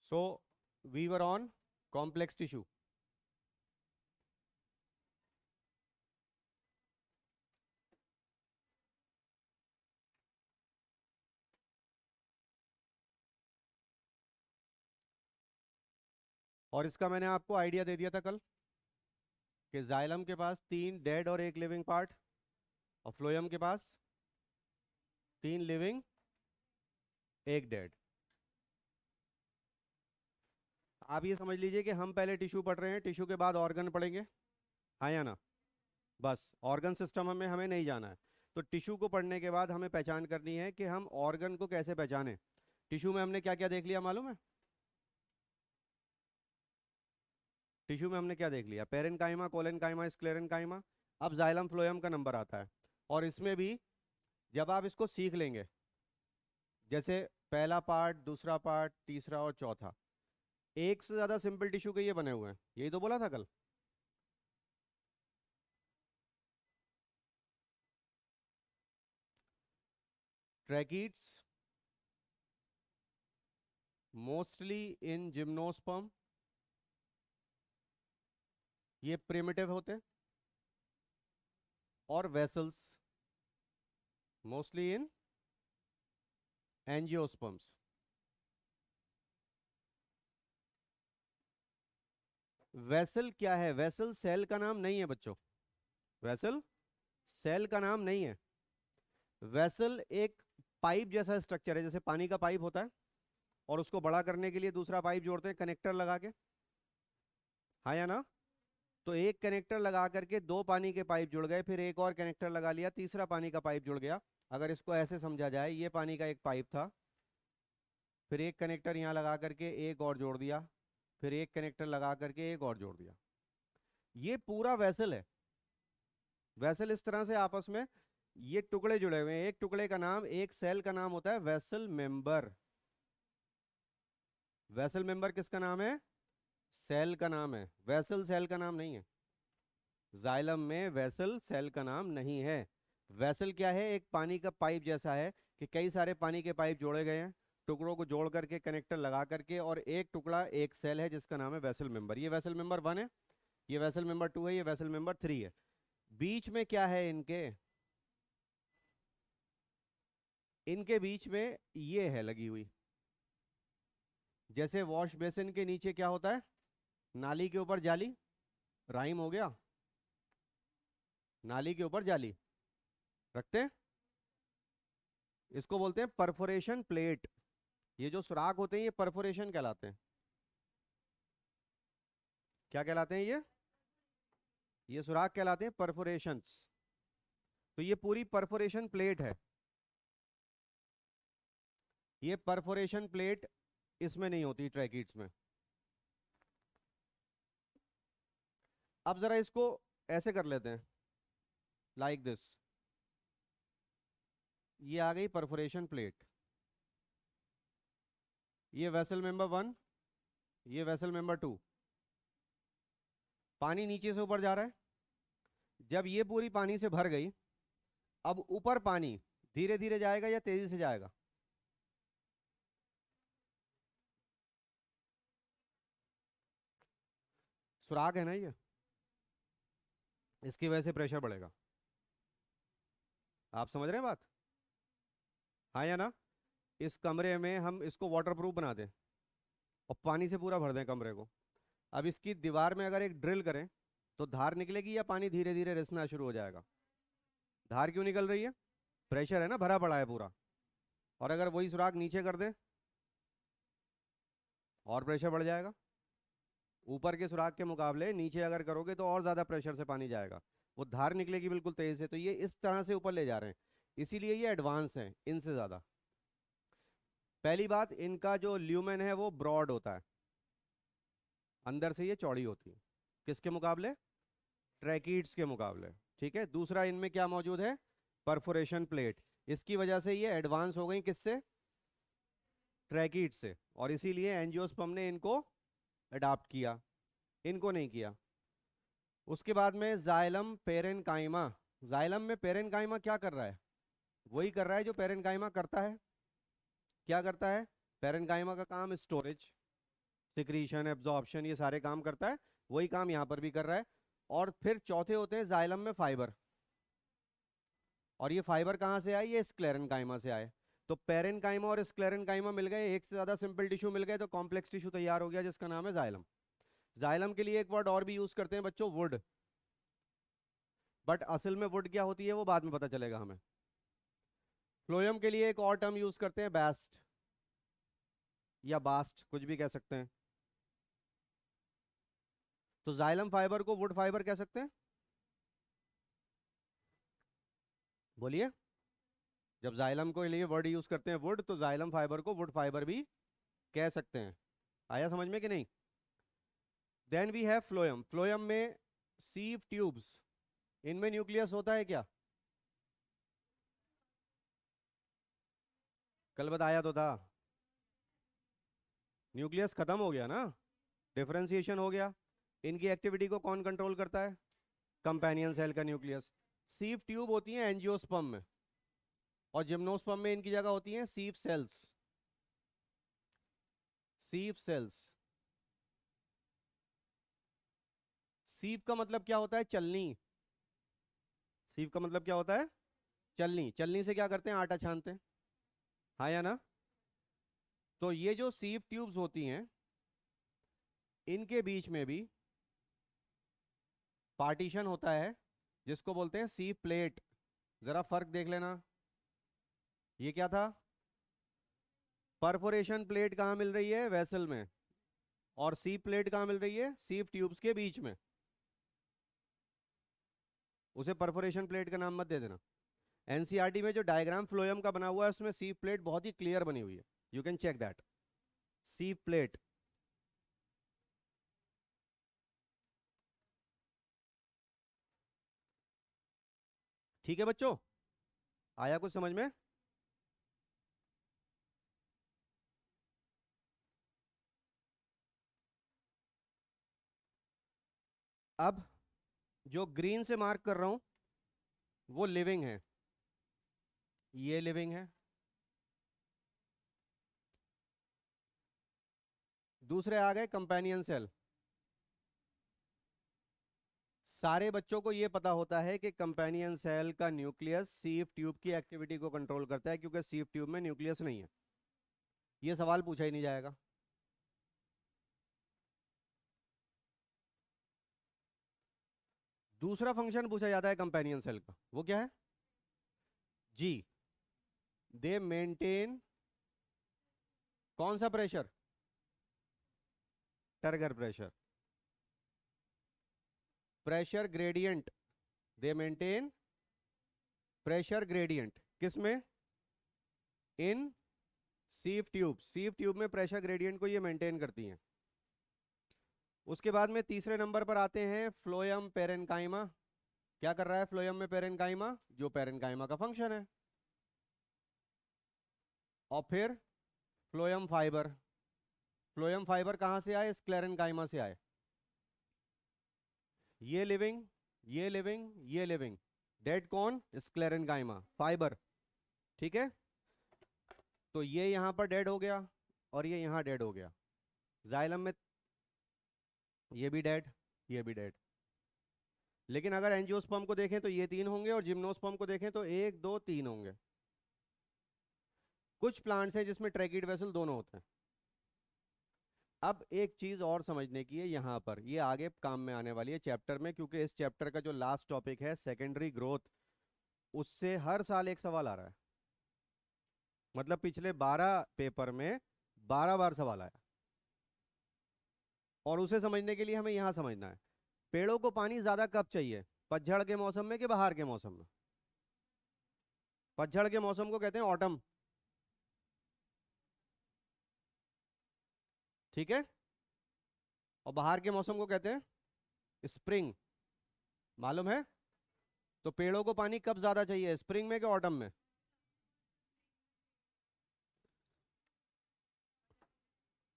So we were on complex tissue. और इसका मैंने आपको आइडिया दे दिया था कल कि जाइलम के पास 3 डेड और 1 लिविंग पार्ट, और फ्लोएम के पास 3 लिविंग 1 डेड। आप ये समझ लीजिए कि हम पहले टिश्यू पढ़ रहे हैं, टिश्यू के बाद ऑर्गन पढ़ेंगे, हाँ या ना। बस ऑर्गन सिस्टम हमें हमें नहीं जाना है। तो टिश्यू को पढ़ने के बाद हमें पहचान करनी है कि हम ऑर्गन को कैसे पहचाने। टिश्यू में हमने क्या क्या देख लिया मालूम है? टिश्यू में हमने क्या देख लिया? Parenchyma, collenchyma, sclerenchyma. अब जाइलम फ्लोएम का नंबर आता है। और इसमें भी जब आप इसको सीख लेंगे, जैसे पहला पार्ट, दूसरा पार्ट, तीसरा और चौथा, एक से ज्यादा सिंपल टिश्यू के ये बने हुए हैं, यही तो बोला था कल। ट्रैकीड्स मोस्टली इन जिम्नोस्पर्म, ये प्रिमिटिव होते हैं। और vessels mostly in angiosperms. Vessel क्या है? वेसल सेल का नाम नहीं है बच्चों। वेसल सेल का नाम नहीं है। वेसल एक पाइप जैसा स्ट्रक्चर है, जैसे पानी का पाइप होता है और उसको बड़ा करने के लिए दूसरा पाइप जोड़ते हैं कनेक्टर लगा के, हाँ या ना। तो एक कनेक्टर लगा करके 2 पानी के पाइप जुड़ गए, फिर एक और कनेक्टर लगा लिया, तीसरा पानी का पाइप जुड़ गया। अगर इसको ऐसे समझा जाए, ये पानी का एक पाइप था, फिर एक कनेक्टर यहाँ लगा करके एक और जोड़ दिया, फिर एक कनेक्टर लगा करके एक और जोड़ दिया। ये पूरा वेसल है। वेसल इस तरह से आपस में ये टुकड़े जुड़े हुए हैं। एक टुकड़े का नाम, एक सेल का नाम होता है वेसल मेंबर। वेसल मेंबर किसका नाम है? सेल का नाम है, वेसल सेल का नाम नहीं है। जाइलम में वेसल सेल का नाम नहीं है। वेसल क्या है? एक पानी का पाइप जैसा है कि कई सारे पानी के पाइप जोड़े गए हैं, टुकड़ों को जोड़ करके कनेक्टर लगा करके, और एक टुकड़ा एक सेल है जिसका नाम है वेसल मेंबर। ये वेसल मेंबर 1 है, ये वेसल मेंबर 2 है, ये वेसल मेंबर 3 है। बीच में क्या है इनके? इनके बीच में ये है लगी हुई, जैसे वॉश बेसिन के नीचे क्या होता है? नाली के ऊपर जाली। राइम हो गया। नाली के ऊपर जाली रखते हैं, इसको बोलते हैं परफोरेशन प्लेट। ये जो सुराख होते हैं ये परफोरेशन कहलाते हैं। क्या कहलाते हैं ये सुराख कहलाते हैं परफोरेशंस। तो ये पूरी परफोरेशन प्लेट है। ये परफोरेशन प्लेट इसमें नहीं होती, ट्रैकिड्स में। अब जरा इसको ऐसे कर लेते हैं, लाइक दिस। ये आ गई परफोरेशन प्लेट। ये वेसल मेंबर 1, ये वेसल मेंबर 2। पानी नीचे से ऊपर जा रहा है। जब ये पूरी पानी से भर गई, अब ऊपर पानी धीरे धीरे जाएगा या तेजी से जाएगा? सुराग है ना ये, इसकी वजह से प्रेशर बढ़ेगा। आप समझ रहे हैं बात, हाँ या ना। इस कमरे में हम इसको वाटर प्रूफ बना दें और पानी से पूरा भर दें कमरे को। अब इसकी दीवार में अगर एक ड्रिल करें तो धार निकलेगी या पानी धीरे धीरे रिसना शुरू हो जाएगा? धार क्यों निकल रही है? प्रेशर है ना, भरा पड़ा है पूरा। और अगर वही सुराग नीचे कर दें और प्रेशर बढ़ जाएगा। ऊपर के सुराग के मुकाबले नीचे अगर करोगे तो और ज्यादा प्रेशर से पानी जाएगा, वो धार निकलेगी बिल्कुल तेज से। तो ये इस तरह से ऊपर ले जा रहे हैं, इसीलिए ये एडवांस है इनसे ज्यादा। पहली बात, इनका जो ल्यूमेन है वो ब्रॉड होता है, अंदर से ये चौड़ी होती है। किसके मुकाबले? ट्रैकीड्स के मुकाबले। ठीक है। दूसरा, इनमें क्या मौजूद है? Perforation plate. इसकी वजह से ये एडवांस हो गई, किससे? ट्रैकीड से। और इसीलिए एंजियोस्पर्म ने इनको अडाप्ट किया, इनको नहीं किया। उसके बाद में जाइलम पेरेन्काइमा। जाइलम में पेरेन्काइमा क्या कर रहा है? वही कर रहा है जो पेरेन्काइमा करता है। क्या करता है? पेरेन्काइमा का काम स्टोरेज, सिक्रीशन, एब्जॉर्प्शन, ये सारे काम करता है, वही काम यहाँ पर भी कर रहा है। और फिर चौथे होते हैं जाइलम में फाइबर। और ये फाइबर कहाँ से आए? ये स्क्लेरेनकाइमा से आए। तो पेरेनकाइमा और स्क्लेरेनकाइमा मिल गए, एक से ज्यादा सिंपल टिश्यू मिल गए, तो कॉम्प्लेक्स टिश्यू तैयार हो गया जिसका नाम है जाइलम। जाइलम के लिए एक वर्ड और भी यूज करते हैं बच्चों, वुड। बट असल में वुड क्या होती है वो बाद में पता चलेगा हमें। फ्लोएम के लिए एक और टर्म यूज करते हैं, बैस्ट या बास्ट, कुछ भी कह सकते हैं। तो जाइलम फाइबर को वुड फाइबर कह सकते हैं, बोलिए। जब जाइलम को लिए वर्ड यूज करते हैं वुड, तो जाइलम फाइबर को वुड फाइबर भी कह सकते हैं। आया समझ में कि नहीं? Then we have phloem. Phloem में सीव ट्यूब्स, इनमें न्यूक्लियस होता है क्या? कल बताया तो था। न्यूक्लियस खत्म हो गया ना, डिफरेंशिएशन हो गया। इनकी एक्टिविटी को कौन कंट्रोल करता है? कंपेनियन सेल का न्यूक्लियस। सीव ट्यूब होती है एंजियोस्पर्म में, और जिम्नोस्पर्म में इनकी जगह होती है सीव सेल्स। सीव सेल्स। सीव का मतलब क्या होता है? चलनी। सीव का मतलब क्या होता है? चलनी। चलनी से क्या करते हैं? आटा छानते हैं, हाँ या ना? तो ये जो सीव ट्यूब्स होती हैं, इनके बीच में भी पार्टीशन होता है जिसको बोलते हैं सीव प्लेट। जरा फर्क देख लेना, ये क्या था? परफोरेशन प्लेट कहाँ मिल रही है? वेसल में। और सीव प्लेट कहाँ मिल रही है? सीव ट्यूब्स के बीच में। उसे परफोरेशन प्लेट का नाम मत दे देना। एनसीईआरटी में जो डायग्राम फ्लोएम का बना हुआ है उसमें सीव प्लेट बहुत ही क्लियर बनी हुई है, you can check that. Sieve plate. ठीक है बच्चों, आया कुछ समझ में? अब जो ग्रीन से मार्क कर रहा हूं वो लिविंग है, ये लिविंग है। दूसरे आ गए कंपेनियन सेल। सारे बच्चों को ये पता होता है कि कंपेनियन सेल का न्यूक्लियस सीव ट्यूब की एक्टिविटी को कंट्रोल करता है, क्योंकि सीव ट्यूब में न्यूक्लियस नहीं है। ये सवाल पूछा ही नहीं जाएगा। दूसरा फंक्शन पूछा जाता है कंपेनियन सेल का, वो क्या है? जी। दे मेंटेन कौन सा pressure? Turgor pressure. Pressure gradient. दे मेंटेन प्रेशर ग्रेडियंट किसमें? इन सीव ट्यूब। सीव ट्यूब में प्रेशर ग्रेडियंट को ये मेंटेन करती हैं। उसके बाद में तीसरे नंबर पर आते हैं फ्लोएम पेरेनकाइमा। क्या कर रहा है फ्लोएम में पेरेनकाइमा? जो पेरेनकाइमा का फंक्शन है। और फिर फ्लोएम फाइबर। फ्लोएम फाइबर कहां से आए? स्क्लेरेनकाइमा से आए। ये लिविंग, ये लिविंग, ये लिविंग। डेड कौन? Sclerenchyma fibre. ठीक है, तो ये यहां पर डेड हो गया और ये यहां डेड हो गया। जाइलम में ये भी डेड, ये भी डेड। लेकिन अगर एंजियोस्पर्म को देखें तो ये तीन होंगे, और जिम्नोस्पर्म को देखें तो एक दो तीन होंगे। कुछ प्लांट्स हैं जिसमें ट्रैकिड वेसल दोनों होते हैं। अब एक चीज और समझने की है यहां पर, ये आगे काम में आने वाली है चैप्टर में, क्योंकि इस चैप्टर का जो लास्ट टॉपिक है सेकेंडरी ग्रोथ, उससे हर साल एक सवाल आ रहा है। मतलब पिछले 12 पेपर में 12 बार सवाल आया। और उसे समझने के लिए हमें यहां समझना है, पेड़ों को पानी ज्यादा कब चाहिए? पतझड़ के मौसम में कि बाहर के मौसम में? पतझड़ के मौसम को कहते हैं ऑटम, ठीक है। और बाहर के मौसम को कहते हैं स्प्रिंग, मालूम है? तो पेड़ों को पानी कब ज्यादा चाहिए, स्प्रिंग में कि ऑटम में?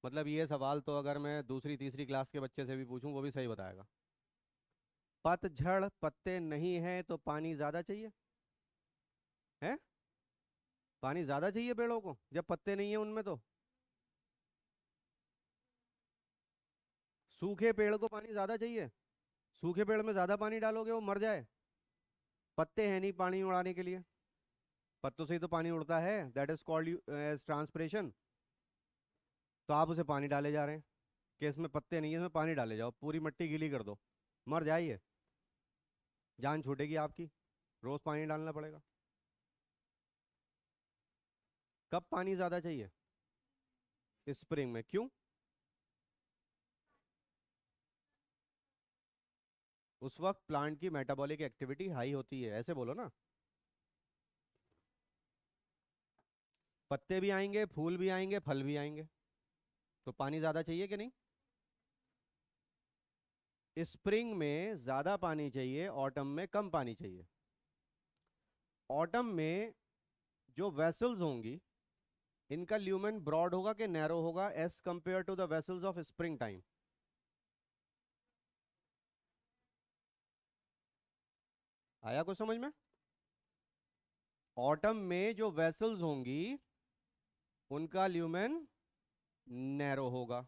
मतलब ये सवाल तो अगर मैं दूसरी तीसरी क्लास के बच्चे से भी पूछूं वो भी सही बताएगा। पतझड़, पत्ते नहीं है तो पानी ज्यादा चाहिए है? पानी ज्यादा चाहिए पेड़ों को जब पत्ते नहीं है उनमें तो। सूखे पेड़ को पानी ज्यादा चाहिए? सूखे पेड़ में ज्यादा पानी डालोगे वो मर जाए? पत्ते हैं नहीं पानी उड़ाने के लिए। पत्तों से ही तो पानी उड़ता है, that is called as transpiration. तो आप उसे पानी डाले जा रहे हैं कि इसमें पत्ते नहीं है, इसमें पानी डाले जाओ, पूरी मिट्टी गीली कर दो, मर जाइए, जान छूटेगी आपकी, रोज पानी डालना पड़ेगा। कब पानी ज्यादा चाहिए? स्प्रिंग में। क्यों? उस वक्त प्लांट की मेटाबॉलिक एक्टिविटी हाई होती है, ऐसे बोलो ना। पत्ते भी आएंगे, फूल भी आएंगे, फल भी आएंगे, तो पानी ज्यादा चाहिए कि नहीं? स्प्रिंग में ज्यादा पानी चाहिए, ऑटम में कम पानी चाहिए। ऑटम में जो वेसल्स होंगी, इनका ल्यूमेन ब्रॉड होगा कि नैरो होगा as compare to the vessels of spring time? आया कुछ समझ में? ऑटम में जो वेसल्स होंगी उनका ल्यूमेन नैरो होगा,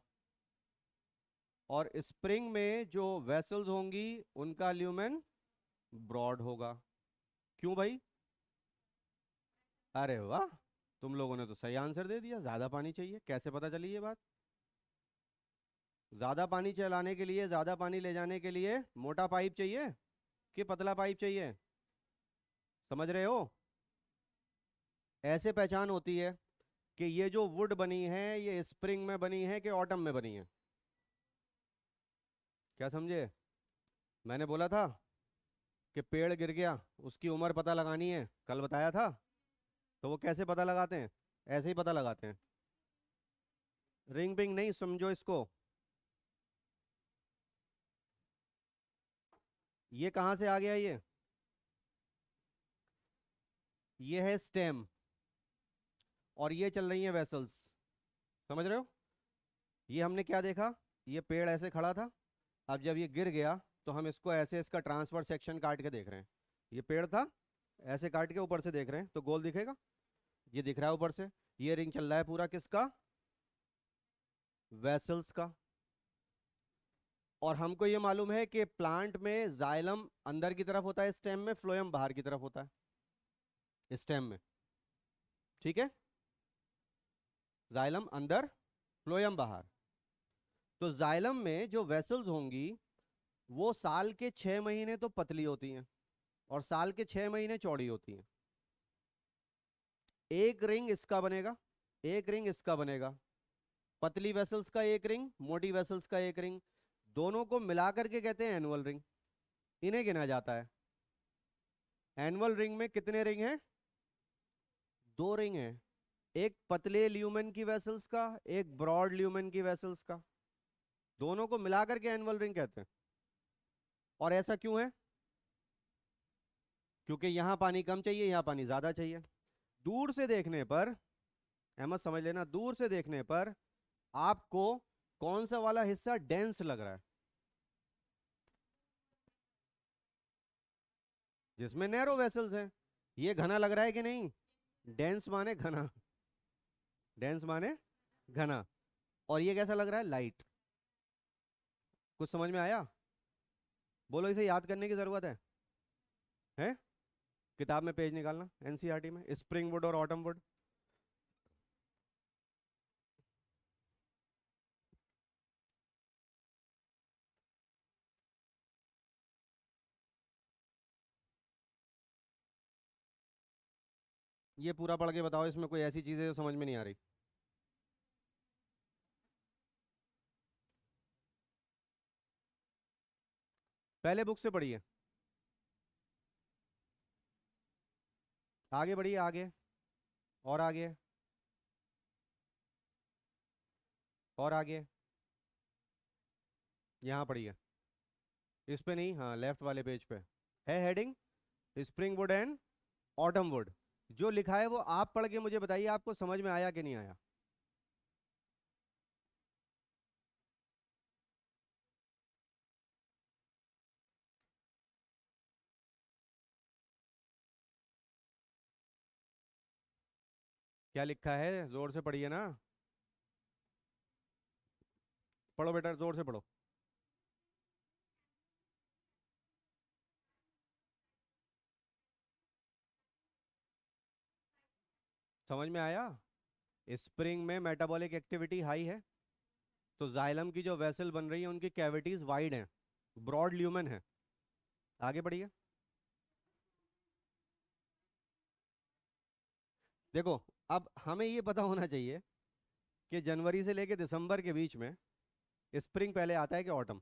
और स्प्रिंग में जो वेसल्स होंगी उनका ल्यूमेन ब्रॉड होगा। क्यों भाई? अरे वाह, तुम लोगों ने तो सही आंसर दे दिया, ज्यादा पानी चाहिए। कैसे पता चली ये बात? ज्यादा पानी चलाने के लिए, ज्यादा पानी ले जाने के लिए मोटा पाइप चाहिए कि पतला पाइप चाहिए? समझ रहे हो? ऐसे पहचान होती है कि ये जो वुड बनी है ये स्प्रिंग में बनी है कि ऑटम में बनी है। क्या समझे? मैंने बोला था कि पेड़ गिर गया, उसकी उम्र पता लगानी है, कल बताया था। तो वो कैसे पता लगाते हैं? ऐसे ही पता लगाते हैं। रिंग बिंग नहीं, समझो इसको। ये कहाँ से आ गया ये है स्टेम, और ये चल रही है वेसल्स। समझ रहे हो? ये हमने क्या देखा, ये पेड़ ऐसे खड़ा था, अब जब ये गिर गया तो हम इसको ऐसे इसका ट्रांसफर सेक्शन काट के देख रहे हैं। ये पेड़ था, ऐसे काट के ऊपर से देख रहे हैं तो गोल दिखेगा, ये दिख रहा है ऊपर से। ये रिंग चल रहा है पूरा किसका? वेसल्स का। और हमको ये मालूम है कि प्लांट में जाइलम अंदर की तरफ होता है स्टेम में, फ्लोएम बाहर की तरफ होता है स्टेम में। ठीक है? जाइलम अंदर, फ्लोएम बाहर। तो जाइलम में जो वेसल्स होंगी वो साल के 6 महीने तो पतली होती हैं और साल के 6 महीने चौड़ी होती हैं। एक रिंग इसका बनेगा, एक रिंग इसका बनेगा, पतली वेसल्स का एक रिंग, मोटी वेसल्स का एक रिंग, दोनों को मिलाकर के कहते हैं एनुअल रिंग। इन्हें गिना जाता है। एनुअल रिंग में कितने रिंग हैं? दो रिंग हैं, एक पतले ल्यूमेन की वेसल्स का, एक ब्रॉड ल्यूमेन की वेसल्स का, दोनों को मिलाकर के एनुअल रिंग कहते हैं। और ऐसा क्यों है? क्योंकि यहां पानी कम चाहिए, यहां पानी ज्यादा चाहिए। दूर से देखने पर, अहमद समझ लेना, दूर से देखने पर आपको कौन सा वाला हिस्सा डेंस लग रहा है? जिसमें नैरो वेसल्स हैं। ये घना लग रहा है कि नहीं? डेंस माने घना, डेंस माने घना। और ये कैसा लग रहा है? लाइट। कुछ समझ में आया? बोलो, इसे याद करने की जरूरत है? किताब में पेज निकालना, एनसीईआरटी में स्प्रिंग वुड और ऑटम वुड। ये पूरा पढ़ के बताओ, इसमें कोई ऐसी चीजें जो समझ में नहीं आ रही। पहले बुक से पढ़िए, आगे बढ़िए, आगे और आगे और आगे। यहाँ पढ़िए, इस पे नहीं, हाँ लेफ्ट वाले पेज पे है heading, spring would and autumn would. जो लिखा है वो आप पढ़ के मुझे बताइए आपको समझ में आया कि नहीं आया। क्या लिखा है जोर से पढ़िए ना। पढ़ो बेटा, जोर से पढ़ो। समझ में आया? स्प्रिंग में मेटाबॉलिक एक्टिविटी हाई है, तो जाइलम की जो वेसल बन रही है उनकी कैविटीज वाइड हैं, ब्रॉड ल्यूमेन है। आगे बढ़िए। देखो, अब हमें ये पता होना चाहिए कि जनवरी से लेके दिसंबर के बीच में स्प्रिंग पहले आता है कि ऑटम,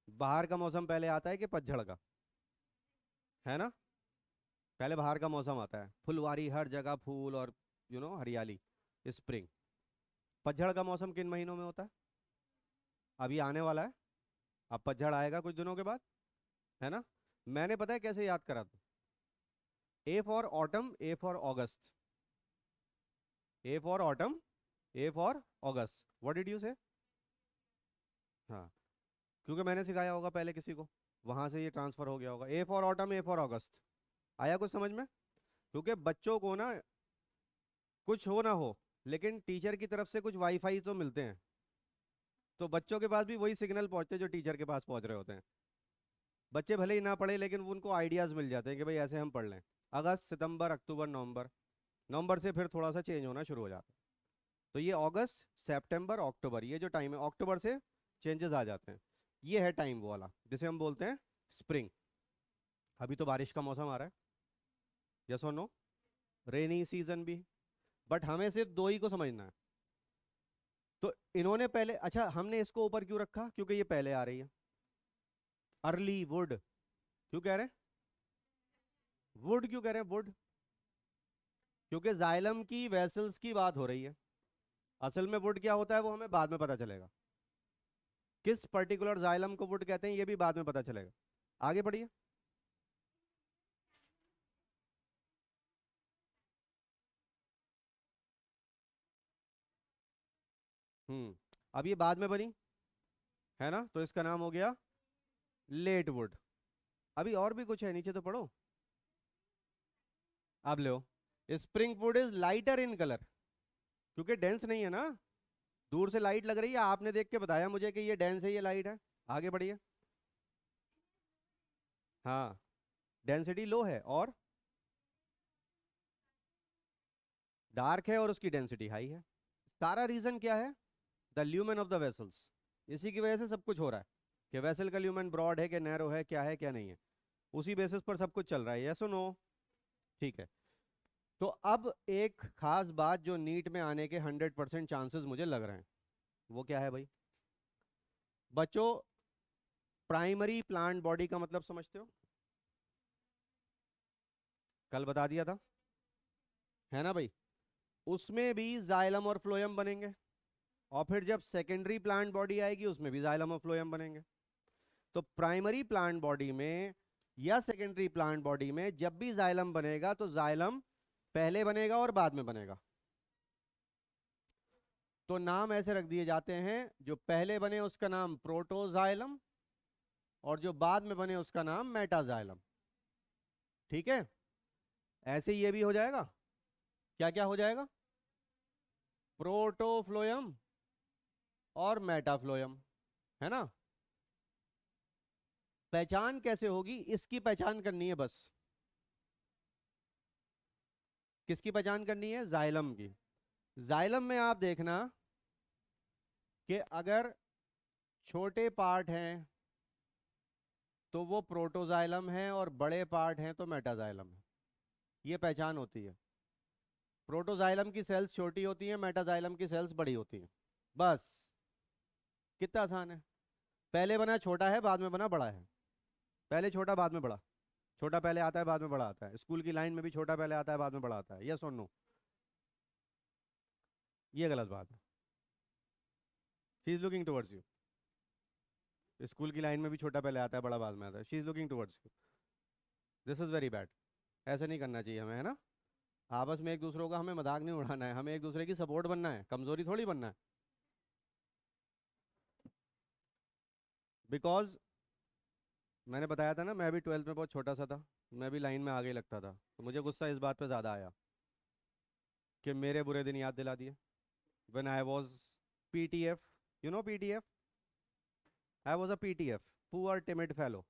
बाहर का मौसम पहले आता है कि पतझड़ का, है ना? पहले बाहर का मौसम आता है, फुलवारी हर जगह फूल और हरियाली, स्प्रिंग। पतझड़ का मौसम किन महीनों में होता है? अभी आने वाला है, अब पतझड़ आएगा कुछ दिनों के बाद, है ना? मैंने पता है कैसे याद करा था? A for autumn, A for August, A for autumn, A for August. What did you से? हाँ, क्योंकि मैंने सिखाया होगा पहले किसी को, वहां से ये ट्रांसफर हो गया होगा। A for autumn, A for August. आया कुछ समझ में? क्योंकि बच्चों को ना कुछ हो ना हो, लेकिन टीचर की तरफ से कुछ वाईफाई तो मिलते हैं, तो बच्चों के पास भी वही सिग्नल पहुंचते हैं जो टीचर के पास पहुंच रहे होते हैं। बच्चे भले ही ना पढ़े, लेकिन वो उनको आइडियाज मिल जाते हैं कि भाई ऐसे हम पढ़ लें। अगस्त, सितंबर, अक्टूबर, नवंबर, नवंबर से फिर थोड़ा सा चेंज होना शुरू हो जाता है। तो ये अगस्त, सितंबर, अक्टूबर, ये जो टाइम है, अक्टूबर से चेंजेस आ जाते हैं। ये है टाइम वो वाला जिसे हम बोलते हैं स्प्रिंग। अभी तो बारिश का मौसम आ रहा है, यस और नो? रेनी सीजन भी। बट हमें सिर्फ दो ही को समझना है। तो इन्होंने पहले, अच्छा हमने इसको ऊपर क्यों रखा? क्योंकि ये पहले आ रही है। अर्ली वुड, क्यों कह रहे हैं वुड? क्यों कह रहे हैं वुड? क्योंकि जाइलम की वेसल्स की बात हो रही है। असल में वुड क्या होता है वो हमें बाद में पता चलेगा, किस पर्टिकुलर जाइलम को वुड कहते हैं ये भी बाद में पता चलेगा। आगे बढ़िए। अब ये बाद में बनी, है ना? तो इसका नाम हो गया लेट वुड। अभी और भी कुछ है, नीचे तो पढ़ो। अब लो, spring wood is lighter in colour, क्योंकि डेंस नहीं है ना। दूर से लाइट लग रही है, आपने देख के बताया मुझे कि ये डेंस है, ये लाइट है। आगे बढ़िए। हाँ, डेंसिटी लो है और डार्क है, और उसकी डेंसिटी हाई है। सारा रीजन क्या है? The lumen of the vessels. इसी की वजह से सब कुछ हो रहा है, कि वेसल का ल्यूमेन ब्रॉड है कि नैरो है क्या नहीं है। उसी बेसिस पर सब कुछ चल रहा है, यस और नो? ठीक है। तो अब एक खास बात जो नीट में आने के 100% चांसेस मुझे लग रहे हैं, वो क्या है भाई? बच्चों, प्राइमरी प्लांट बॉडी का मतलब समझते हो? कल बता दिया था, है ना भाई? उसमें भी जाइलम और फ्लोएम बनेंगे, और फिर जब सेकेंडरी प्लांट बॉडी आएगी उसमें भी जाइलम और फ्लोएम बनेंगे। तो प्राइमरी प्लांट बॉडी में या सेकेंडरी प्लांट बॉडी में जब भी जाइलम बनेगा तो जाइलम पहले बनेगा और बाद में बनेगा। तो नाम ऐसे रख दिए जाते हैं, जो पहले बने उसका नाम प्रोटोजाइलम, और जो बाद में बने उसका नाम मेटाजाइलम। ठीक है? ऐसे ही ये भी हो जाएगा। क्या क्या हो जाएगा? प्रोटोफ्लोयम और मेटाफ्लोयम, है ना? पहचान कैसे होगी? इसकी पहचान करनी है बस। किसकी पहचान करनी है? जाइलम की। जाइलम में आप देखना कि अगर छोटे पार्ट हैं तो वो प्रोटोजाइलम है, और बड़े पार्ट हैं तो मेटाजाइलम है। ये पहचान होती है। प्रोटोजाइलम की सेल्स छोटी होती हैं, मेटाजाइलम की सेल्स बड़ी होती हैं, बस। कितना आसान है। पहले बना छोटा है, बाद में बना बड़ा है। पहले छोटा, बाद में बड़ा। छोटा पहले आता है, बाद में बड़ा आता है। स्कूल की लाइन में भी छोटा पहले आता है, बाद में बड़ा आता है, यस और नो? ये गलत बात है। She is looking towards you. School की लाइन में भी छोटा पहले आता है, बड़ा बाद में आता है। She is looking towards you. This is very bad. ऐसे नहीं करना चाहिए हमें, है ना? आपस में एक दूसरों का हमें मजाक नहीं उड़ाना है, हमें एक दूसरे की सपोर्ट बनना है, कमजोरी थोड़ी बनना है। बिकॉज मैंने बताया था ना, मैं भी 12th में बहुत छोटा सा था, मैं भी लाइन में आगे लगता था, तो मुझे गुस्सा इस बात पे ज़्यादा आया कि मेरे बुरे दिन याद दिला दिए। When I was PTF, you know PTF? I was a PTF, poor timid fellow.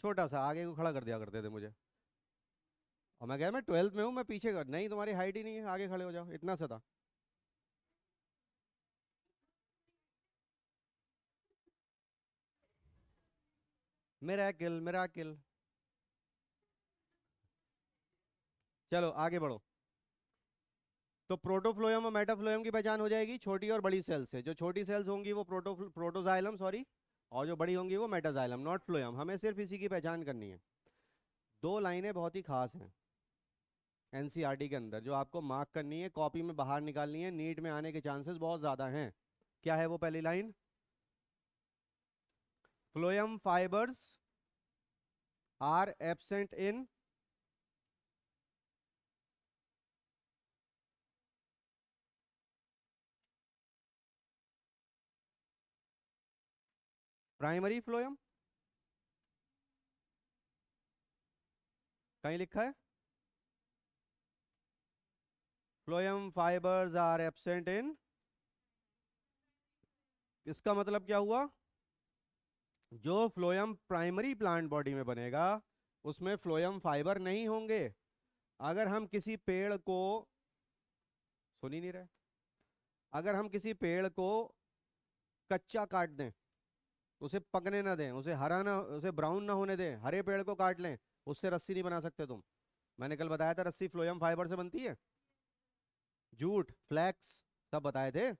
छोटा सा, आगे को खड़ा कर दिया करते थे मुझे। और मैं कह मैं 12th में हूँ, मैं पीछे कर, नहीं तुम्हारी हाइट ही नहीं है, आगे खड़े हो जाओ, इतना सा था। Miracle miracle. चलो आगे बढ़ो। तो प्रोटोफ्लोयम और मेटाफ्लोयम की पहचान हो जाएगी छोटी और बड़ी सेल से। जो छोटी सेल्स होंगी वो प्रोटोजाइलम सॉरी, और जो बड़ी होंगी वो मेटाजाइलम, नॉट फ्लोयम। हमें सिर्फ इसी की पहचान करनी है। दो लाइनें बहुत ही खास हैं एनसीईआरटी के अंदर, जो आपको मार्क करनी है, कॉपी में बाहर निकालनी है, नीट में आने के चांसेस बहुत ज्यादा हैं। क्या है वो पहली line? Phloem fibres are absent in primary phloem. कहीं लिखा है phloem fibres are absent in, इसका मतलब क्या हुआ? जो फ्लोयम प्राइमरी प्लांट बॉडी में बनेगा उसमें फ्लोयम फाइबर नहीं होंगे। अगर हम किसी पेड़ को, सुन ही नहीं रहे, अगर हम किसी पेड़ को कच्चा काट दें, उसे पकने ना दें, उसे हरा ना, उसे ब्राउन ना होने दें, हरे पेड़ को काट लें, उससे रस्सी नहीं बना सकते तुम। मैंने कल बताया था रस्सी फ्लोयम फाइबर से बनती है। जूट, फ्लैक्स, सब बताए थे।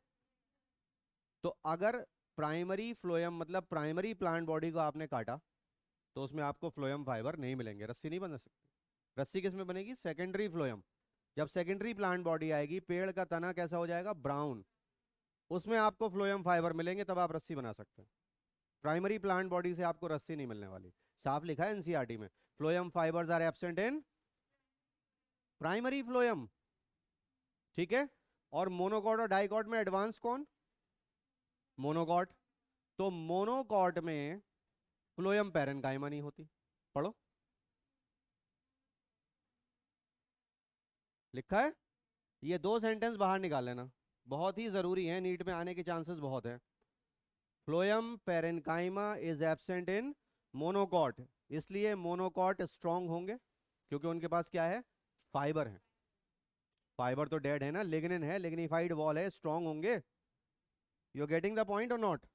तो अगर प्राइमरी फ्लोयम मतलब प्राइमरी प्लांट बॉडी को आपने काटा तो उसमें आपको फ्लोयम फाइबर नहीं मिलेंगे, रस्सी नहीं बन सकती। रस्सी किस में बनेगी? Secondary phloem. जब सेकेंडरी प्लांट बॉडी आएगी, पेड़ का तना कैसा हो जाएगा? ब्राउन, उसमें आपको फ्लोयम फाइबर मिलेंगे, तब आप रस्सी बना सकते हैं। प्राइमरी प्लांट बॉडी से आपको रस्सी नहीं मिलने वाली। साफ लिखा है एनसीईआरटी में, phloem fibres are absent in primary phloem. ठीक है। और मोनोकॉट और डाइकॉट में एडवांस कौन? मोनोकॉट। तो मोनोकॉट में फ्लोयम पैरेन्काइमा नहीं होती। पढ़ो, लिखा है। ये दो सेंटेंस बाहर निकाल लेना, बहुत ही जरूरी है, नीट में आने के चांसेस बहुत है। Phloem parenchyma is absent in monocot. इसलिए मोनोकॉट स्ट्रांग होंगे क्योंकि उनके पास क्या है? फाइबर है। फाइबर तो डेड है ना, लिग्निन है, लिग्निफाइड वॉल है, स्ट्रांग होंगे। यू गेटिंग द पॉइंट और नॉट?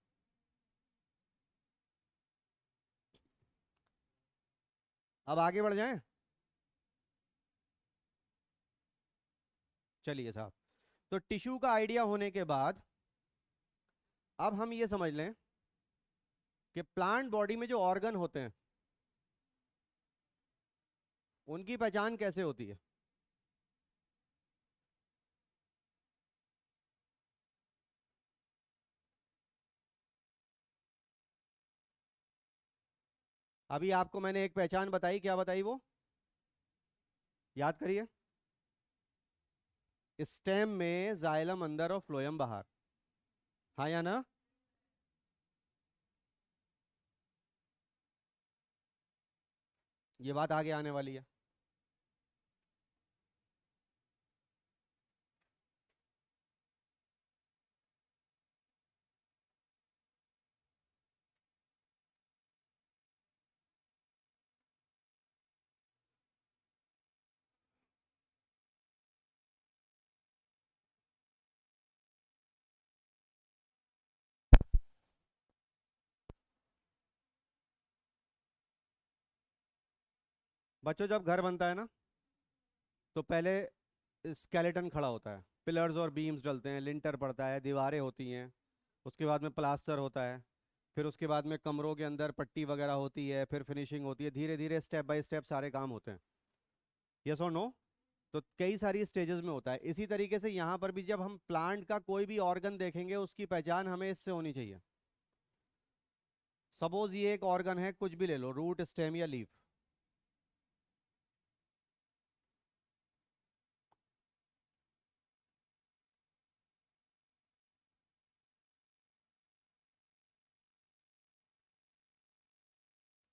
अब आगे बढ़ जाएं। चलिए साहब, तो टिश्यू का आइडिया होने के बाद अब हम ये समझ लें कि प्लांट बॉडी में जो ऑर्गन होते हैं उनकी पहचान कैसे होती है। अभी आपको मैंने एक पहचान बताई, क्या बताई वो? याद करिए। स्टेम में जाइलम अंदर और फ्लोयम बाहर। हाँ या ना? ये बात आगे आने वाली है। बच्चों जब घर बनता है ना तो पहले स्केलेटन खड़ा होता है, पिलर्स और बीम्स डलते हैं, लिंटर पड़ता है, दीवारें होती हैं, उसके बाद में प्लास्टर होता है, फिर उसके बाद में कमरों के अंदर पट्टी वगैरह होती है, फिर फिनिशिंग होती है, धीरे धीरे स्टेप बाय स्टेप सारे काम होते हैं। यस और नो? तो कई सारी स्टेजेस में होता है। इसी तरीके से यहाँ पर भी जब हम प्लांट का कोई भी ऑर्गन देखेंगे उसकी पहचान हमें इससे होनी चाहिए। सपोज ये एक ऑर्गन है, कुछ भी ले लो, रूट, स्टेम या लीफ।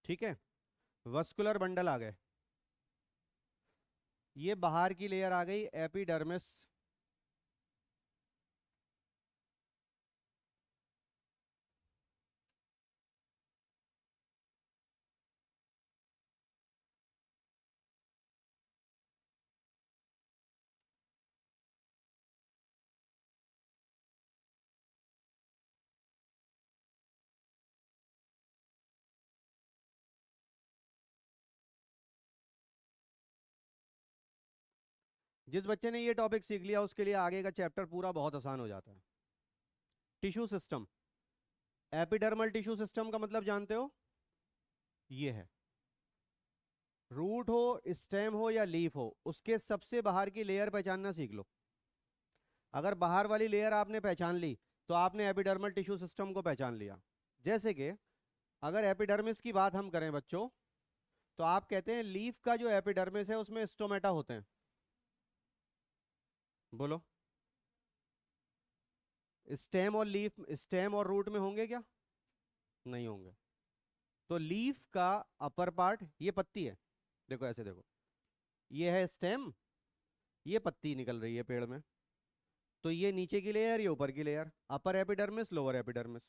ठीक है। वस्कुलर बंडल आ गए, ये बाहर की लेयर आ गई एपिडर्मिस। जिस बच्चे ने ये टॉपिक सीख लिया उसके लिए आगे का चैप्टर पूरा बहुत आसान हो जाता है। Tissue system, epidermal tissue system का मतलब जानते हो, ये है। रूट हो, स्टेम हो या लीफ हो, उसके सबसे बाहर की लेयर पहचानना सीख लो। अगर बाहर वाली लेयर आपने पहचान ली तो आपने एपिडर्मल टिश्यू सिस्टम को पहचान लिया। जैसे कि अगर एपिडर्मिस की बात हम करें बच्चों, तो आप कहते हैं लीफ का जो एपिडर्मिस है उसमें स्टोमेटा होते हैं। बोलो, स्टेम और लीफ, स्टेम और रूट में होंगे क्या? नहीं होंगे। तो लीफ का अपर पार्ट, ये पत्ती है, देखो ऐसे देखो, ये है स्टेम, ये पत्ती निकल रही है पेड़ में, तो ये नीचे की लेयर, ये ऊपर की layer, upper epidermis lower epidermis,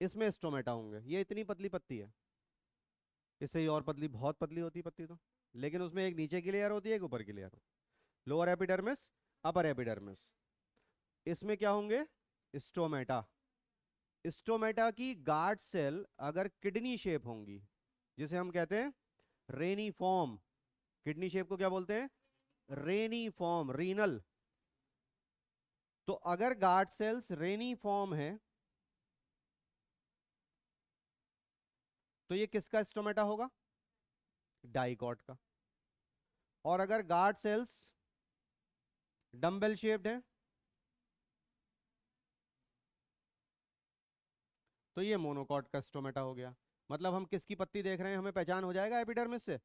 इसमें स्टोमेटा होंगे। ये इतनी पतली पत्ती है, इससे ये और पतली, बहुत पतली होती है पत्ती तो, लेकिन उसमें एक नीचे की लेयर होती है, एक ऊपर की layer, lower epidermis, upper epidermis. इसमें क्या होंगे? स्टोमेटा। स्टोमेटा की गार्ड सेल अगर किडनी शेप होंगी, जिसे हम कहते हैं रेनिफॉर्म, किडनी शेप को क्या बोलते हैं? रेनिफॉर्म, रीनल। तो अगर गार्ड सेल्स रेनिफॉर्म है तो ये किसका स्टोमेटा होगा? डाइकॉट का। और अगर गार्ड सेल्स डम्बेल शेप्ड है तो ये मोनोकॉट का स्टोमेटा हो गया। मतलब हम किसकी पत्ती देख रहे हैं हमें पहचान हो जाएगा एपिडर्मिस से।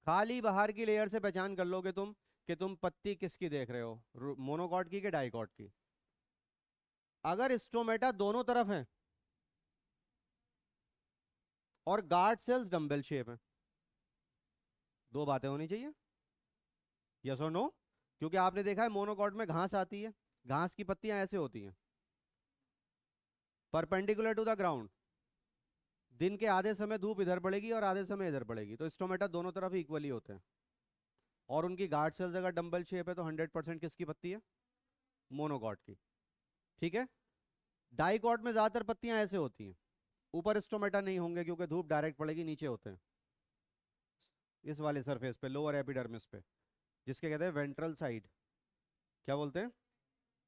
खाली बाहर की लेयर से पहचान कर लोगे तुम कि तुम पत्ती किसकी देख रहे हो, मोनोकॉट की कि डाइकॉट की। अगर स्टोमेटा दोनों तरफ है और गार्ड सेल्स डम्बेल शेप है, दो बातें होनी चाहिए, यस और नो। क्योंकि आपने देखा है मोनोकॉट में घास आती है, घास की पत्तियां ऐसे होती हैं, परपेंडिकुलर टू द ग्राउंड। दिन के आधे समय धूप इधर पड़ेगी और आधे समय इधर पड़ेगी, तो स्टोमेटा दोनों तरफ इक्वली होते हैं। और उनकी गार्ड सेल्स अगर डंबल शेप है तो 100% किसकी पत्ती है? मोनोकॉट की। ठीक है। डाइकॉट में ज्यादातर पत्तियां ऐसे होती हैं, ऊपर स्टोमेटा नहीं होंगे क्योंकि धूप डायरेक्ट पड़ेगी, नीचे होते हैं इस वाले सरफेस पे, लोअर एपिडर्मिस पे, जिसके कहते हैं वेंट्रल साइड। क्या बोलते हैं?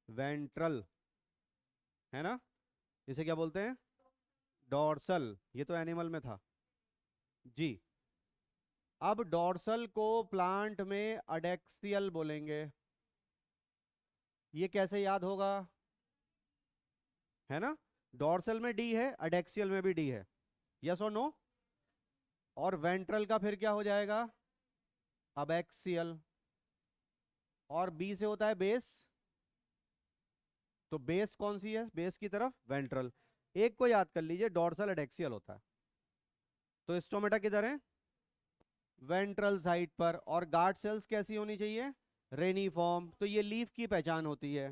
वेंट्रल, है ना। इसे क्या बोलते हैं? डॉर्सल। ये तो एनिमल में था जी। अब डॉर्सल को प्लांट में अडेक्सियल बोलेंगे। ये कैसे याद होगा? है ना, डॉर्सल में डी है, अडेक्सियल में भी डी है, यस और नो। और वेंट्रल का फिर क्या हो जाएगा? अबैक्सियल। और बी से होता है बेस, तो बेस कौन सी है? बेस की तरफ वेंट्रल। एक को याद कर लीजिए, डॉर्सल अडेक्सियल होता है। तो स्टोमेटा किधर है? वेंट्रल साइड पर। और गार्ड सेल्स कैसी होनी चाहिए? रेनिफॉर्म। तो ये लीफ की पहचान होती है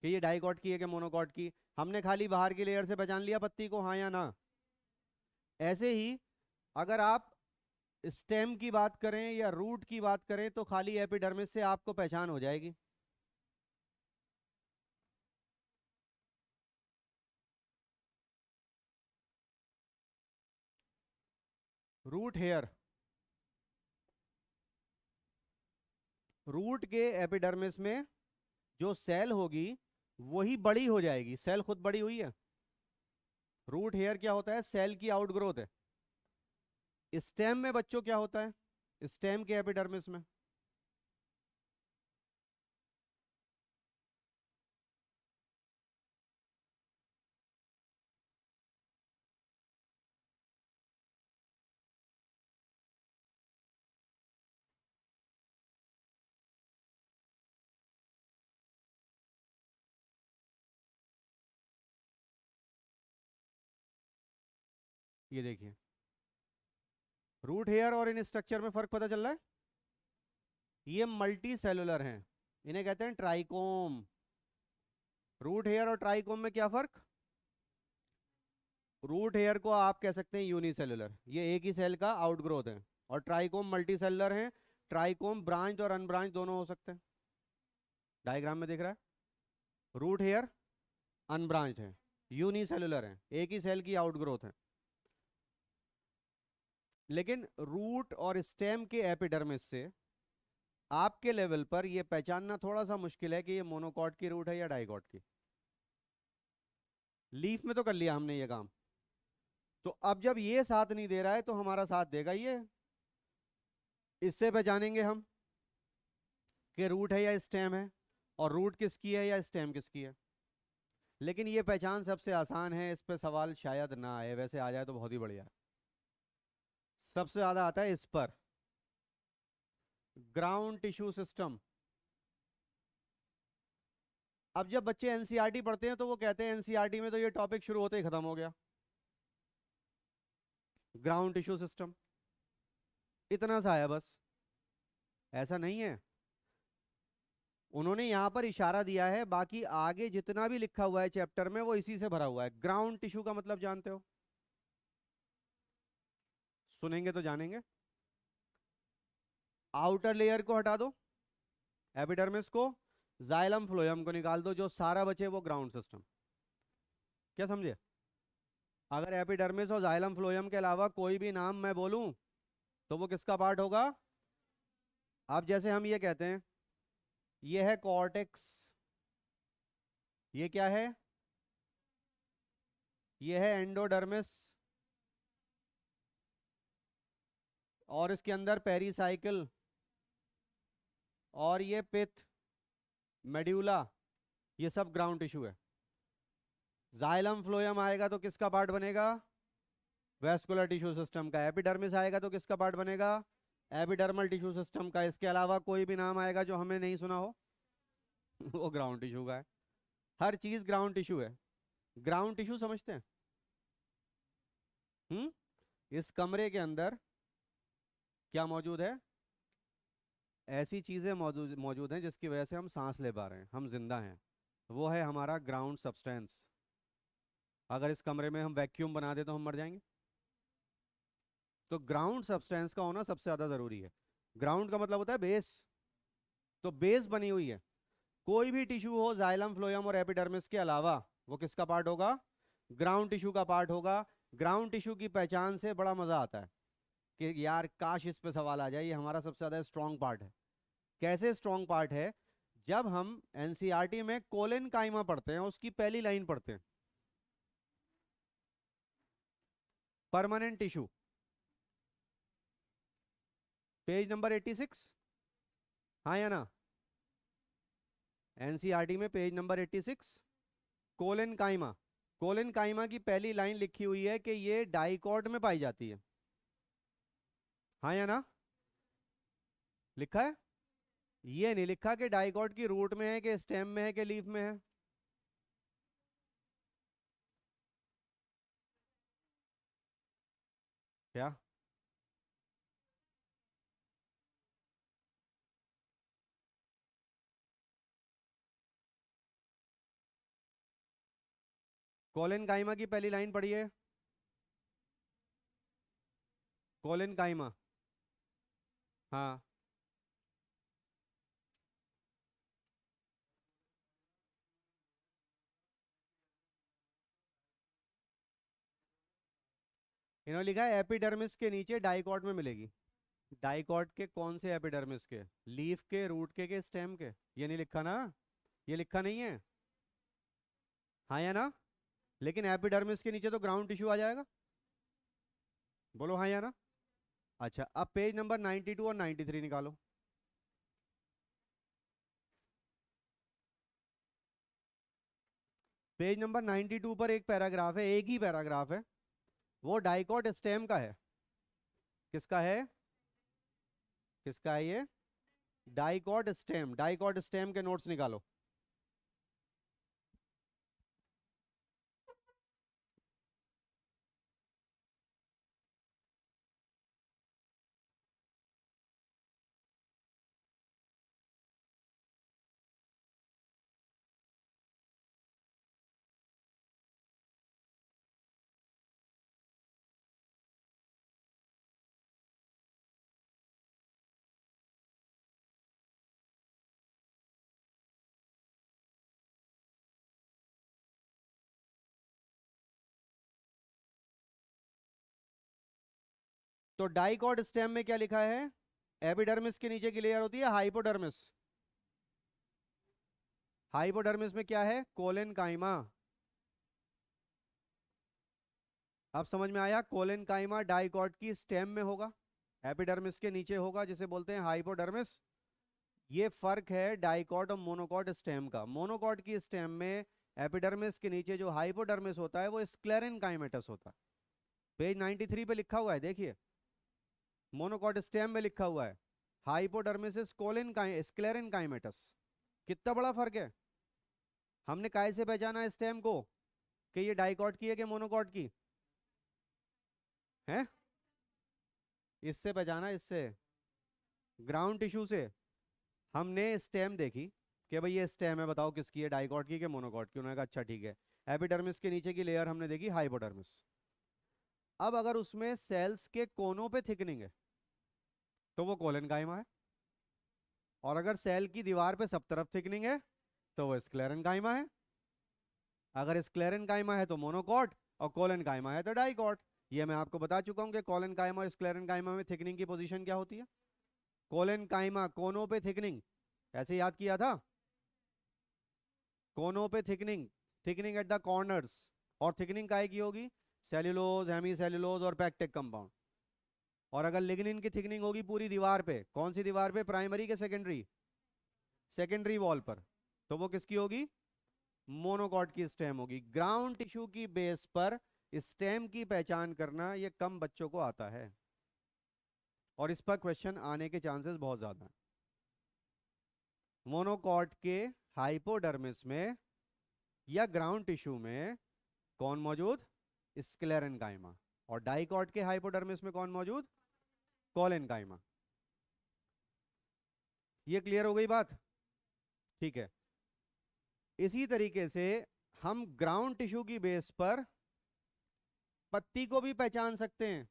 कि ये डाइकॉट की है कि मोनोकॉट की। हमने खाली बाहर की लेयर से पहचान लिया पत्ती को, हाँ या ना। ऐसे ही अगर आप स्टेम की बात करें या रूट की बात करें तो खाली एपिडर्मिस से आपको पहचान हो जाएगी। रूट हेयर, रूट के एपिडर्मिस में जो सेल होगी वही बड़ी हो जाएगी। सेल खुद बड़ी हुई है। रूट हेयर क्या होता है? सेल की आउटग्रोथ है। स्टेम में बच्चों क्या होता है? स्टेम के एपिडर्मिस में ये देखिए, रूट हेयर और इन स्ट्रक्चर में फर्क पता चल रहा है। ये मल्टी सेलुलर हैं, इन्हें कहते हैं ट्राइकोम। रूट हेयर और ट्राइकोम में क्या फर्क? रूट हेयर को आप कह सकते हैं यूनिसेलुलर, ये एक ही सेल का आउटग्रोथ है। और ट्राइकोम मल्टी सेलुलर है। ट्राइकोम ब्रांच और अनब्रांच दोनों हो सकते हैं। डायग्राम में दिख रहा है, रूट हेयर अनब्रांच है, यूनिसेलुलर है, एक ही सेल की आउटग्रोथ है। लेकिन रूट और स्टेम के एपिडर्मिस से आपके लेवल पर यह पहचानना थोड़ा सा मुश्किल है कि ये मोनोकॉट की रूट है या डाइकॉट की। लीफ में तो कर लिया हमने ये काम। तो अब जब ये साथ नहीं दे रहा है तो हमारा साथ देगा ये। इससे पहचानेंगे हम कि रूट है या स्टेम है, और रूट किसकी है या स्टेम किसकी है। लेकिन ये पहचान सबसे आसान है, इस पे सवाल शायद ना आए, वैसे आ जाए तो बहुत ही बढ़िया है। सबसे ज्यादा आता है इस पर, ग्राउंड टिश्यू सिस्टम। अब जब बच्चे एनसीईआरटी पढ़ते हैं तो वो कहते हैं एनसीईआरटी में तो ये टॉपिक शुरू होते ही खत्म हो गया, ग्राउंड टिश्यू सिस्टम इतना सा है बस। ऐसा नहीं है, उन्होंने यहां पर इशारा दिया है, बाकी आगे जितना भी लिखा हुआ है चैप्टर में वो इसी से भरा हुआ है। ग्राउंड टिश्यू का मतलब जानते हो, सुनेंगे तो जानेंगे। आउटर लेयर को हटा दो, एपिडर्मिस को, जाइलम फ्लोएम को निकाल दो, जो सारा बचे वो ग्राउंड सिस्टम। क्या समझे? अगर एपिडर्मिस और जाइलम फ्लोएम के अलावा कोई भी नाम मैं बोलूं तो वो किसका पार्ट होगा? अब जैसे हम ये कहते हैं ये है कॉर्टेक्स, ये क्या है? ये है एंडोडर्मिस, और इसके अंदर पेरीसाइकिल, और ये पिथ, मेड्यूला, ये सब ग्राउंड टिश्यू है। जाइलम फ्लोएम आएगा तो किसका पार्ट बनेगा? वेस्कुलर टिश्यू सिस्टम का। एपिडर्मिस आएगा तो किसका पार्ट बनेगा? एपिडर्मल टिश्यू सिस्टम का। इसके अलावा कोई भी नाम आएगा जो हमें नहीं सुना हो वो ग्राउंड टिश्यू का है। हर चीज ग्राउंड टिश्यू है। ग्राउंड टिश्यू समझते हैं? इस कमरे के अंदर क्या मौजूद है? ऐसी चीजें मौजूद मौजूद हैं जिसकी वजह से हम सांस ले पा रहे हैं, हम जिंदा हैं। वो है हमारा ग्राउंड सब्सटेंस। अगर इस कमरे में हम वैक्यूम बना दे तो हम मर जाएंगे। तो ग्राउंड सब्सटेंस का होना सबसे ज्यादा जरूरी है। ग्राउंड का मतलब होता है बेस, तो बेस बनी हुई है। कोई भी टिश्यू हो जाइलम फ्लोएम और एपिडर्मिस के अलावा, वो किसका पार्ट होगा? ग्राउंड टिश्यू का पार्ट होगा। ग्राउंड टिश्यू की पहचान से बड़ा मजा आता है कि यार काश इस पे सवाल आ जाए, ये हमारा सबसे ज्यादा स्ट्रांग पार्ट है। कैसे स्ट्रांग पार्ट है? जब हम एनसीईआरटी में कोलेन काइमा पढ़ते हैं, उसकी पहली लाइन पढ़ते हैं, परमानेंट टिश्यू, पेज नंबर 86। हाँ या ना? एनसीईआरटी में पेज नंबर 86, कोलेन काइमा। कोलेन काइमा की पहली लाइन लिखी हुई है कि ये डाइकॉट में पाई जाती है। हाँ या ना? लिखा है? ये नहीं लिखा कि डाइकॉट की रूट में है कि स्टेम में है कि लीफ में है। क्या? कोलेन काइमा की पहली लाइन पढ़िए। कोलेन काइमा। हाँ, इन्होंने लिखा है एपिडर्मिस के नीचे डाइकॉट में मिलेगी। डाइकॉट के कौन से एपिडर्मिस के? लीफ के, रूट के स्टेम के? ये नहीं लिखा ना, ये लिखा नहीं है। हाँ या ना? लेकिन एपिडर्मिस के नीचे तो ग्राउंड टिश्यू आ जाएगा। बोलो हाँ या ना। अच्छा, अब पेज नंबर 92 और 93 निकालो। पेज नंबर 92 पर एक पैराग्राफ है, एक ही पैराग्राफ है, वो डाइकॉट स्टेम का है। किसका है? किसका है ये? Dicot stem. डाइकॉट स्टेम के नोट्स निकालो। तो डाइकॉट स्टेम में क्या लिखा है? एपिडर्मिस के नीचे की लेयर होती है हाइपोडर्मिस। हाइपोडर्मिस में क्या है? कोलेनकाइमा। अब समझ में आया? कोलेनकाइमा डाइकॉट की स्टेम में होगा, एपिडर्मिस के नीचे होगा, जिसे बोलते हैं हाइपोडर्मिस। ये फर्क है डाइकॉट और मोनोकॉट स्टेम का। मोनोकॉट की स्टेम में एपिडर्मिस के नीचे जो हाइपोडर्मिस होता है वो स्क्लेरेनकाइमेटस होता है। पेज 93 पे लिखा हुआ है, देखिए। मोनोकॉट स्टेम में लिखा हुआ है हाइपोडर्मिस स्क्लेरेनकाइमेटस। कितना बड़ा फर्क है। हमने काय से पहचाना स्टेम को कि ये डाइकॉट की है कि मोनोकॉट की है? इससे पहचाना, इससे ग्राउंड टिश्यू से। हमने स्टेम देखी कि भाई ये स्टेम है, बताओ किसकी है, डाइकॉट की कि मोनोकॉट की। उन्होंने कहा अच्छा ठीक है। एपिडर्मिस के नीचे की लेयर हमने देखी हाइपोडर्मिस। अब अगर उसमें सेल्स के कोनों पे थिकनिंग है तो वो कोलेनकाइमा है, और अगर सेल की दीवार पे सब तरफ थिकनिंग है तो वो स्क्लेरेनकाइमा है। अगर स्क्लेरेनकाइमा है तो मोनोकॉट, और कोलेनकाइमा है तो डाइकॉट। ये मैं आपको बता चुका हूं कि कोलेनकाइमा और स्क्लेरेनकाइमा में थिकनिंग की पोजीशन क्या होती है। कोलेनकाइमा कोनों पे थिकनिंग, ऐसे याद किया था, कोनों पे thickening, thickening at the corners. और थिकनिंग काहे की होगी? सेल्यूलोज, हेमी सेल्यूलोज और पैक्टिक कंपाउंड। और अगर लिग्निन की थिकनिंग होगी पूरी दीवार पे, कौन सी दीवार पे, प्राइमरी के सेकेंडरी? सेकेंडरी वॉल पर, तो वो किसकी होगी? मोनोकॉट की स्टेम होगी। ग्राउंड टिश्यू की बेस पर स्टेम की पहचान करना ये कम बच्चों को आता है, और इस पर क्वेश्चन आने के चांसेस बहुत ज्यादा हैं। मोनोकॉट के हाइपोडर्मिस में या ग्राउंड टिश्यू में कौन मौजूद? स्क्लेरेनकाइमा। और डाइकॉट के हाइपोडर्मिस में कौन मौजूद? कोलेनकाइमा। ये क्लियर हो गई बात? ठीक है। इसी तरीके से हम ग्राउंड टिश्यू की बेस पर पत्ती को भी पहचान सकते हैं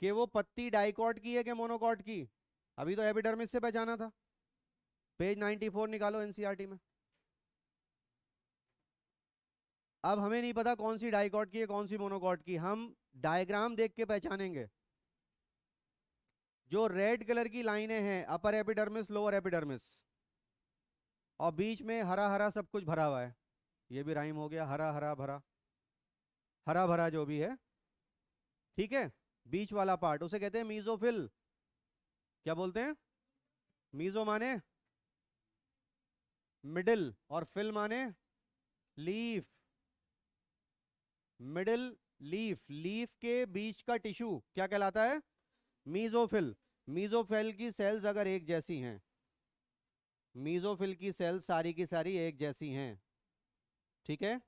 कि वो पत्ती डाइकॉट की है कि मोनोकॉट की। अभी तो एपिडर्मिस से पहचाना था। पेज 94 निकालो एनसीईआरटी में। अब हमें नहीं पता कौन सी डाइकॉट की है कौन सी मोनोकॉट की, हम डायग्राम देख के पहचानेंगे। जो रेड कलर की लाइनें हैं अपर एपिडर्मिस लोअर एपिडर्मिस, और बीच में हरा हरा सब कुछ भरा हुआ है। ये भी राइम हो गया, हरा हरा भरा, हरा भरा जो भी है, ठीक है। बीच वाला पार्ट उसे कहते हैं मीजोफिल। क्या बोलते हैं? मीजो माने मिडिल, और फिल माने लीफ। मिडिल लीफ, लीफ के बीच का टिश्यू क्या कहलाता है? मीजोफिल। मीजोफिल की सेल्स अगर एक जैसी हैं, मीजोफिल की सेल्स सारी की सारी एक जैसी हैं, ठीक है।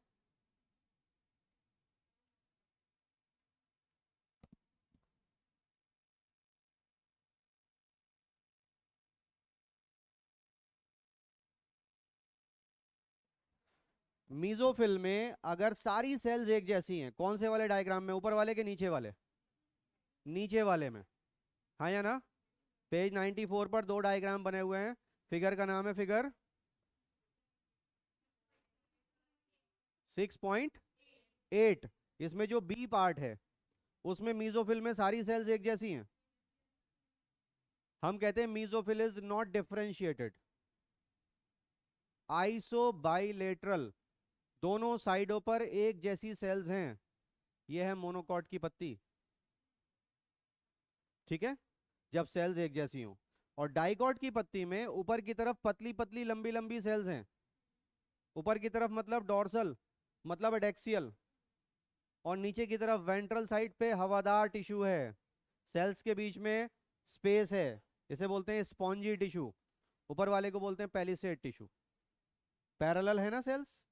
मीजोफिल में अगर सारी सेल्स एक जैसी हैं, कौन से वाले डायग्राम में, ऊपर वाले के नीचे वाले? नीचे वाले में, हाँ या ना? पेज 94 पर दो डायग्राम बने हुए हैं। फिगर का नाम है फिगर 6.8। इसमें जो बी पार्ट है उसमें मीजोफिल में सारी सेल्स एक जैसी हैं। हम कहते हैं मीजोफिल इज नॉट डिफरेंशिएटेड, आइसोबाइलेटरल, दोनों साइडों पर एक जैसी सेल्स हैं। यह है मोनोकॉट की पत्ती, ठीक है, जब सेल्स एक जैसी हों। और डाइकॉट की पत्ती में ऊपर की तरफ पतली पतली लंबी लंबी सेल्स हैं। ऊपर की तरफ मतलब डोर्सल, मतलब एडेक्सियल, और नीचे की तरफ वेंट्रल साइड पे हवादार टिश्यू है। सेल्स के बीच में स्पेस है, इसे बोलते हैं स्पॉन्जी टिश्यू। ऊपर वाले को बोलते हैं पैलिसेड टिश्यू। पैरेलल है ना सेल्स,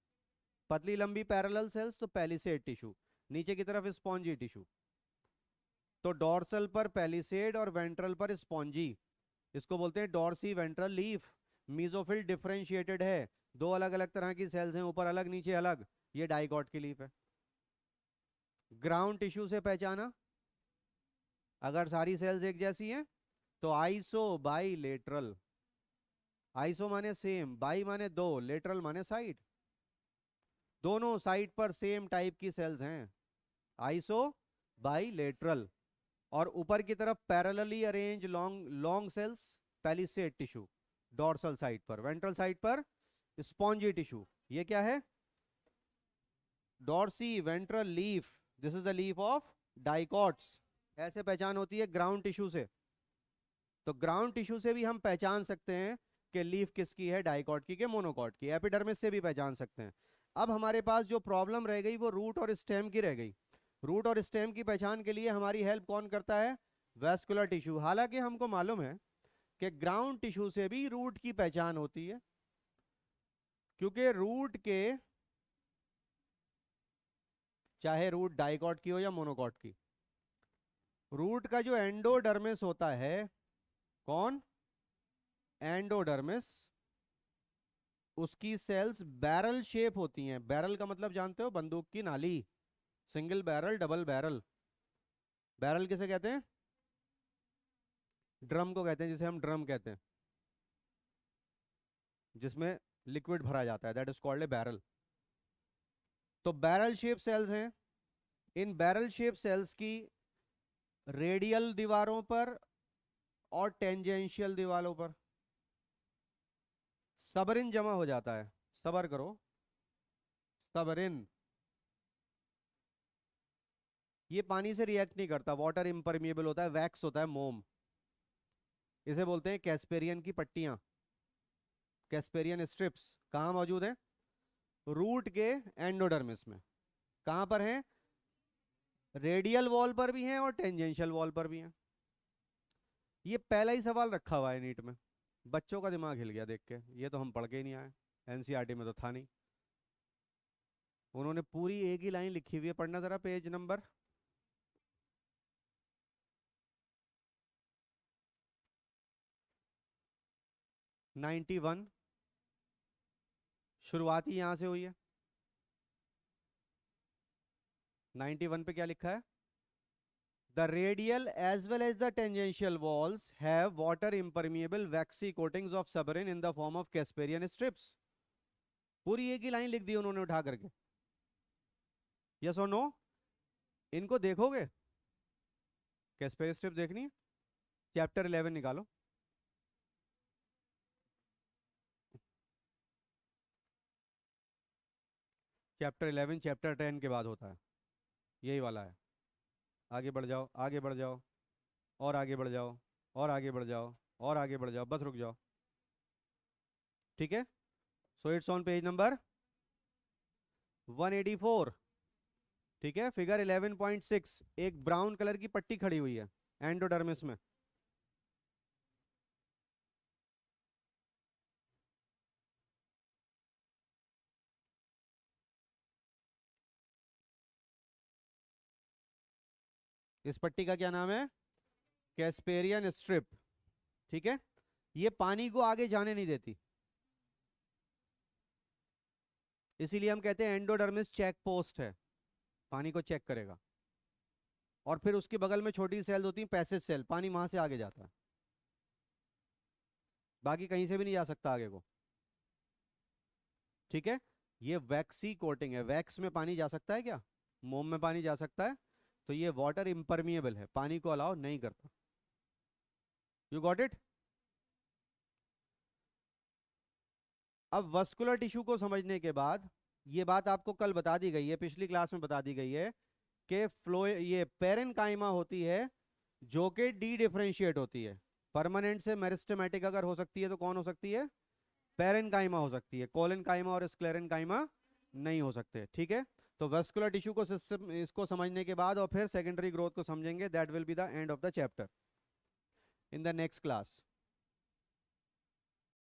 पतली लंबी पैरेलल सेल्स तो पैलिसेड टिश्यू, नीचे की तरफ स्पॉन्जी टिश्यू। तो डॉर्सल पर पैलिसेड और वेंट्रल पर स्पॉन्जी, इसको बोलते हैं dorsiventral leaf. Mesophyll differentiated है, दो अलग अलग तरह की सेल्स हैं, ऊपर अलग नीचे अलग। ये डाइकॉट की लीफ है। ग्राउंड टिश्यू से पहचाना, अगर सारी सेल्स एक जैसी हैं तो आइसो बाइलेटरल। आइसो माने सेम, बाई माने दो, लेटरल माने साइड, दोनों साइड पर सेम टाइप की सेल्स हैं, आइसो बाइलेटरल। और ऊपर की तरफ parallelly arrange long long cells palisade tissue dorsal side पर, वेंट्रल साइड पर स्पॉन्जी टिश्यू। ये क्या है? Dorsiventral leaf, this is the leaf of dicots. ऐसे पहचान होती है ग्राउंड टिश्यू से। तो ग्राउंड टिश्यू से भी हम पहचान सकते हैं कि लीफ किसकी है, डाइकॉट की के मोनोकॉट की। एपिडर्मिस से भी पहचान सकते हैं। अब हमारे पास जो प्रॉब्लम रह गई वो रूट और स्टेम की रह गई। रूट और स्टेम की पहचान के लिए हमारी हेल्प कौन करता है? Vascular tissue. हालांकि हमको मालूम है कि ग्राउंड टिश्यू से भी रूट की पहचान होती है, क्योंकि रूट के, चाहे रूट डाइकॉट की हो या मोनोकॉट की, रूट का जो एंडोडर्मिस होता है, कौन? एंडोडर्मिस, उसकी सेल्स बैरल शेप होती हैं। बैरल का मतलब जानते हो? बंदूक की नाली। Single barrel, double barrel. Barrel किसे कहते हैं? ड्रम को कहते हैं, जिसे हम ड्रम कहते हैं, जिसमें लिक्विड भरा जाता है, that is called a barrel. तो बैरल शेप सेल्स हैं। इन बैरल शेप सेल्स की रेडियल दीवारों पर और टेंजेंशियल दीवारों पर सबरिन जमा हो जाता है। सबर करो, सबरिन। ये पानी से रिएक्ट नहीं करता, वाटर इम्परमिएबल होता है, वैक्स होता है, मोम। इसे बोलते हैं कैस्पेरियन की पट्टियां, कैस्पेरियन स्ट्रिप्स। कहाँ मौजूद है? रूट के एंडोडर्मिस में। कहाँ पर है? रेडियल वॉल पर भी हैं और टेंजेंशियल वॉल पर भी हैं। ये पहला ही सवाल रखा हुआ है नीट में। बच्चों का दिमाग हिल गया देख के, ये तो हम पढ़ के ही नहीं आए, एनसीईआरटी में तो था नहीं। उन्होंने पूरी एक ही लाइन लिखी हुई है, पढ़ना जरा पेज नंबर 91। शुरुआती यहां से हुई है। 91 पे क्या लिखा है? The radial as well as the tangential walls have water impermeable waxy coatings of suberin in the form of Casparian strips. पूरी एक ही लाइन लिख दी उन्होंने उठा करके। यस और नो? इनको देखोगे? कैस्पेरियन स्ट्रिप देखनी है? चैप्टर 11 निकालो। चैप्टर 11 चैप्टर 10 के बाद होता है, यही वाला है। आगे बढ़ जाओ, आगे बढ़ जाओ, और आगे बढ़ जाओ, और आगे बढ़ जाओ, और आगे बढ़ जाओ, बस रुक जाओ। ठीक है, so it's on page number 184। ठीक है, फिगर 11.6, एक ब्राउन कलर की पट्टी खड़ी हुई है एंडोडर्मिस में। इस पट्टी का क्या नाम है? Casparian strip. ठीक है, ये पानी को आगे जाने नहीं देती, इसीलिए हम कहते हैं एंडोडर्मिस चेक पोस्ट है, पानी को चेक करेगा। और फिर उसके बगल में छोटी सेल होती है पैसेज सेल, पानी वहां से आगे जाता है, बाकी कहीं से भी नहीं जा सकता आगे को। ठीक है, ये वैक्सी कोटिंग है। वैक्स में पानी जा सकता है क्या? मोम में पानी जा सकता है। तो ये वाटर इम्परमिएबल है, पानी को अलाउ नहीं करता। You got it? अब वस्कुलर टिश्यू को समझने के बाद, ये बात आपको कल बता दी गई है, पिछली क्लास में बता दी गई है कि फ्लो, ये पेरेनकाइमा होती है जो कि डी डिफरेंशिएट होती है। परमानेंट से मेरिस्टेमेटिक अगर हो सकती है तो कौन हो सकती है? पेरेनकाइमा हो सकती है। कोलेनकाइमा और स्क्लेरेनकाइमा नहीं हो सकते। ठीक है, तो वस्कुलर टिश्यू को सिस्टम, इसको समझने के बाद और फिर सेकेंडरी ग्रोथ को समझेंगे। That will be the end of the chapter in the next class.